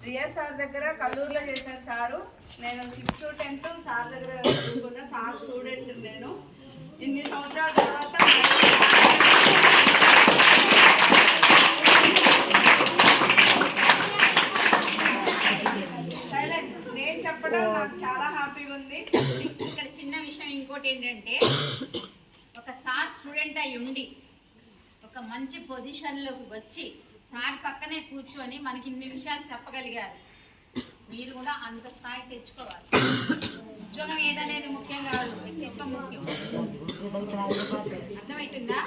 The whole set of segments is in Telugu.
రియా సార్ దగ్గర కల్లూరులో చేశారు సారు. నేను 6th to 10th సార్ దగ్గర చదువుకున్నా. Sir student. నేను ఇన్ని సంవత్సరాల తర్వాత నేను చెప్పడం నాకు చాలా హ్యాపీగా ఉంది. ఇక్కడ చిన్న విషయం ఇంకోటి ఏంటంటే, ఒక సార్ స్టూడెంట్ అయి ఉండి ఒక మంచి పొజిషన్లోకి వచ్చి సార్ పక్కనే కూర్చొని మనకి ఇన్ని విషయాలు చెప్పగలిగారు. మీరు కూడా అంత స్థాయి తెచ్చుకోవాలి. ఉద్యోగం ఏదనేది ముఖ్యం కాదు, వ్యక్తిత్వం ముఖ్యం. అర్థమవుతుందా?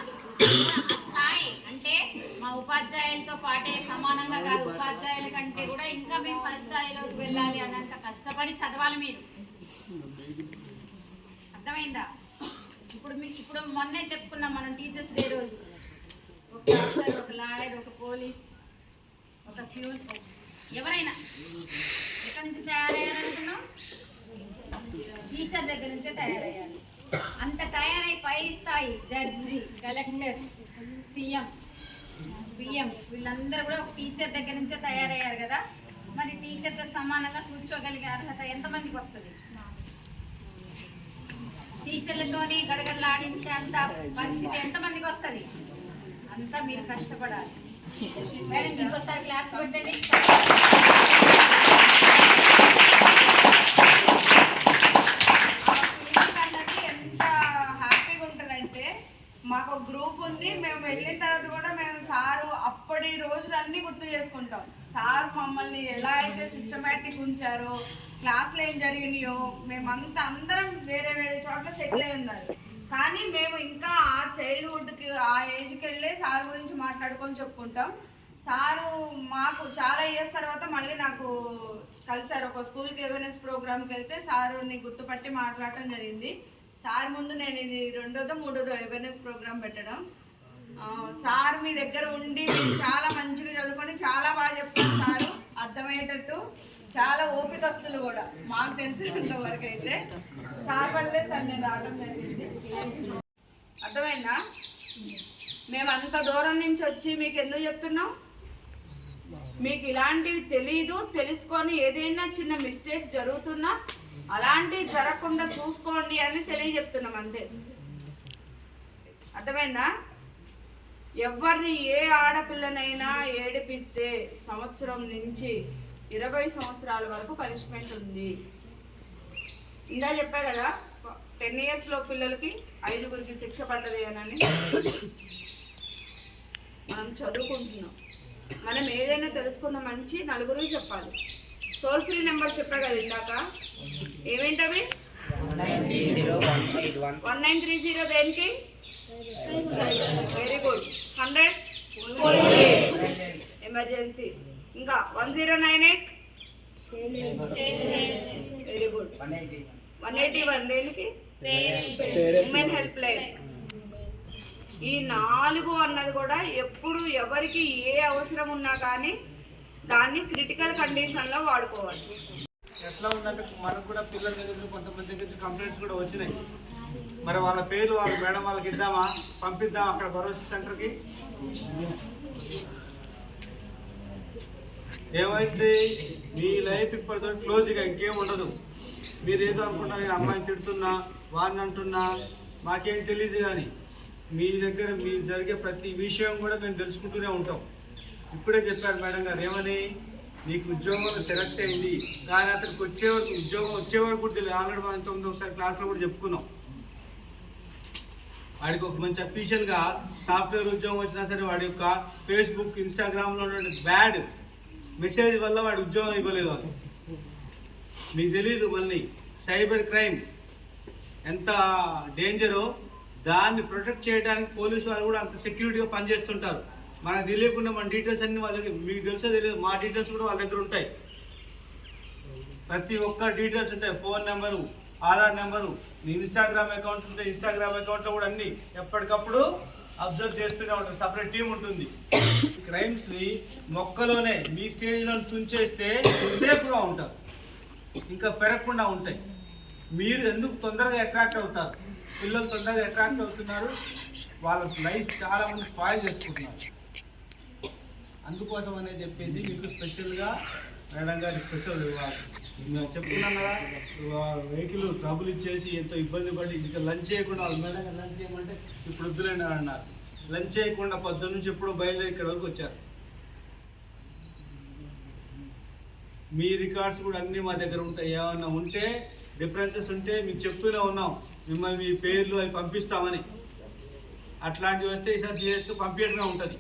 ఆ స్థాయి అంటే మా ఉపాధ్యాయులతో పాటే సమానంగా కాదు, ఉపాధ్యాయుల కంటే కూడా ఇంకా మేము పై స్థాయిలోకి వెళ్ళాలి అన్నంత కష్టపడి చదవాలి మీరు. అర్థమైందా? ఇప్పుడు మొన్నే చెప్పుకున్నాం మనం టీచర్స్ డే రోజు. ఒక డాక్టర్, ఒక లాయర్, ఒక పోలీస్, ఒక ఫ్యూన్, ఎవరైనా ఎక్కడి నుంచి తయారయ్యారనుకున్నాం? టీచర్ దగ్గర నుంచే తయారయ్యారు. అంత తయారై పై స్థాయి జడ్జి, కలెక్టర్, సీఎం, బిఎం వీళ్ళందరూ కూడా ఒక టీచర్ దగ్గర నుంచే తయారయ్యారు కదా. మరి టీచర్తో సమానంగా కూర్చోగలిగే అర్హత ఎంతమందికి వస్తుంది? టీచర్లతోని గడగడలాడించే అంత పరిస్థితి ఎంతమందికి వస్తుంది? అంతా మీరు కష్టపడాలి. మేడం ఇంకోసారి క్లాస్ పెట్టండి. ఎంత హ్యాపీగా ఉంటుందంటే, మాకు గ్రూప్ ఉంది. మేము వెళ్ళిన తర్వాత కూడా మేము సారు అప్పటి రోజులన్నీ గుర్తు చేసుకుంటాం. సార్ మమ్మల్ని ఎలా అయితే సిస్టమేటిక్ ఉంచారో, క్లాస్లో ఏం జరిగినాయో, మేమంతా అందరం వేరే వేరే చోట్ల సెటిల్ అయి ఉన్నారు. కానీ మేము ఇంకా ఆ చైల్డ్హుడ్కి, ఆ ఏజ్కి వెళ్ళే సార్ గురించి మాట్లాడుకొని చెప్పుకుంటాం. సారు మాకు చాలా ఇయర్స్ తర్వాత మళ్ళీ నాకు కలిసారు. ఒక స్కూల్కి అవేర్నెస్ ప్రోగ్రామ్కి వెళ్తే సారుని గుర్తుపట్టి మాట్లాడటం జరిగింది. సార్ ముందు నేను ఇది 2వ 3వ అవేర్నెస్ ప్రోగ్రామ్ పెట్టడం. సార్ మీ దగ్గర ఉండి మీరు చాలా మంచిగా చదువుకొని చాలా బాగా చెప్తారు సారు, అర్థమయ్యేటట్టు. చాలా ఓపికస్తులు కూడా మాకు తెలిసినంత వరకు అయితే. సార్ వల్లే సార్ నేను రావడం జరిగింది. అర్థమైందా? మేము అంత దూరం నుంచి వచ్చి మీకు ఎందుకు చెప్తున్నాం? మీకు ఇలాంటివి తెలీదు, తెలుసుకొని ఏదైనా చిన్న మిస్టేక్స్ జరుగుతున్నా అలాంటివి జరగకుండా చూసుకోండి అని తెలియజెప్తున్నాం అంతే. అర్థమైందా? ఎవరిని ఏ ఆడపిల్లనైనా ఏడిపిస్తే సంవత్సరం నుంచి 20 సంవత్సరాల వరకు పనిష్మెంట్ ఉంది. ఇందా చెప్పా కదా, 10 years లో పిల్లలకి 5గురికి శిక్ష పడ్డది అని. మనం చదువుకుంటున్నాం. మనం ఏదైనా తెలుసుకున్న మంచి నలుగురికి చెప్పాలి. టోల్ ఫ్రీ నెంబర్ చెప్పా కదా ఇందాక, ఏమేంటవి? 1930 దేనికి? Very good. 100 ఎమర్జెన్సీ. ఇంకా 1098 వెరీ గుడ్. 181 దేనికి? Women help line. ఈ 4 అన్నది కూడా ఎప్పుడు ఎవరికి ఏ అవసరం ఉన్నా కానీ దాన్ని క్రిటికల్ కండిషన్లో వాడుకోవాలి. ఎట్లా ఉందంటే మనకు కూడా పిల్లల దగ్గర కొంతమంది దగ్గర కంప్లైంట్స్ కూడా వచ్చినాయి. మరి వాళ్ళ పేర్లు వాళ్ళ మేడం వాళ్ళకి ఇద్దామా, పంపిద్దాం అక్కడ భరోసా సెంటర్కి? ఏమైంది? మీ లైఫ్ ఇప్పటితో క్లోజ్గా ఇంకేం ఉండదు. మీరు ఏదో అనుకుంటారు, నేను అమ్మాయిని తిడుతున్నా, వాడిని అంటున్నా, మాకేం తెలియదు. కానీ మీ దగ్గర మీ జరిగే ప్రతి విషయం కూడా మేము తెలుసుకుంటూనే ఉంటాం. ఇప్పుడే చెప్పారు మేడం గారు ఏమని, నీకు ఉద్యోగంలో సెలెక్ట్ అయింది కానీ అతనికి ఉద్యోగం వచ్చేవరకు కూడా తెలియదు. ఆల్రెడీ మనం 9వ క్లాస్లో కూడా చెప్పుకున్నాం. వాడికి ఒక మంచి అఫీషియల్గా సాఫ్ట్వేర్ ఉద్యోగం వచ్చినా సరే వాడి యొక్క ఫేస్బుక్, ఇన్స్టాగ్రామ్లో ఉన్న బ్యాడ్ మెసేజ్ వల్ల వాడి ఉద్యోగం ఇవ్వలేదు. అది మీకు తెలియదు. మళ్ళీ సైబర్ క్రైమ్ ఎంత డేంజరో, దాన్ని ప్రొటెక్ట్ చేయడానికి పోలీసు వాళ్ళు కూడా అంత సెక్యూరిటీగా పనిచేస్తుంటారు. మనకు తెలియకుండా మన డీటెయిల్స్ అన్నీ వాళ్ళ దగ్గర, మీకు తెలుసో తెలియదు, మా డీటెయిల్స్ కూడా వాళ్ళ దగ్గర ఉంటాయి. ప్రతి ఒక్క డీటెయిల్స్ ఉంటాయి. ఫోన్ నెంబరు, ఆధార్ నెంబరు, మీ ఇన్స్టాగ్రామ్ అకౌంట్ ఉంటే ఇన్స్టాగ్రామ్ అకౌంట్లో కూడా అన్నీ ఎప్పటికప్పుడు అబ్జర్వ్ చేస్తూనే ఉంటారు. సపరేట్ టీం ఉంటుంది. క్రైమ్స్ని మొక్కలోనే మీ స్టేజ్లో తుంచేస్తే సేఫ్గా ఉంటారు, ఇంకా పెరగకుండా ఉంటాయి. మీరు ఎందుకు తొందరగా అట్రాక్ట్ అవుతారు? పిల్లలు తొందరగా అట్రాక్ట్ అవుతున్నారు, వాళ్ళ లైఫ్ చాలామంది స్పాయిల్ చేసుకుంటున్నారు. అందుకోసం అనేది చెప్పేసి మీకు స్పెషల్గా మేడం గారి స్పెషల్ మేము చెప్తున్నాం కదా వెహికల్ ట్రబుల్ ఇచ్చేసి ఎంతో ఇబ్బంది పడి ఇంకా లంచ్ చేయకుండా వాళ్ళు మేడం గారు లంచ్ చేయమంటే ఇప్పుడు వద్దులేండి అన్నారు. లంచ్ చేయకుండా పొద్దున్న నుంచి ఎప్పుడో బయలుదేరి ఇక్కడ వరకు వచ్చారు. మీ రికార్డ్స్ కూడా అన్నీ మా దగ్గర ఉంటాయి. ఏమన్నా ఉంటే డిఫరెన్సెస్ ఉంటే మీకు చెప్తూనే ఉన్నాం, మిమ్మల్ని మీ పేర్లు అవి పంపిస్తామని. అట్లాంటివి వస్తే ఈసారి సీరియస్గా పంపించడమే ఉంటుంది.